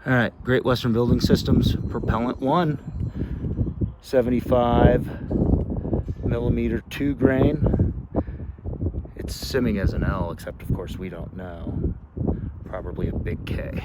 All right, Great Western Building Systems, propellant 1, 75 millimeter 2 grain. It's simming as an L, except of course we don't know. Probably a big K.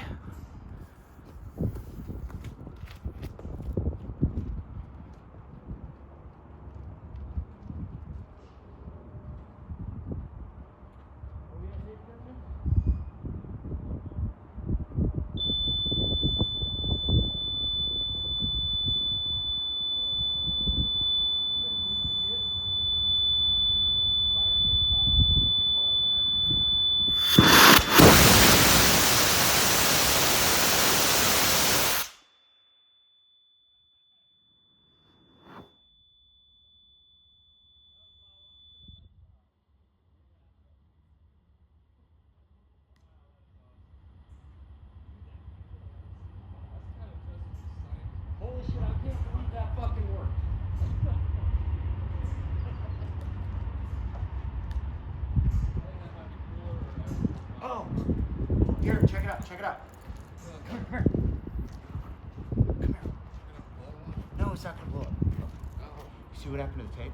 Holy shit, I can't believe that fucking worked. Oh, here, check it out, check it out. Come here. Come here. No, it's not gonna blow up. See what happened to the tape?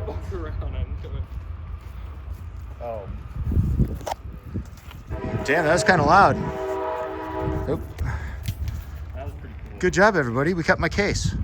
Fuck around, I knew it. Oh. Damn, that was kind of loud. Oop. That was pretty cool. Good job, everybody. We kept my case.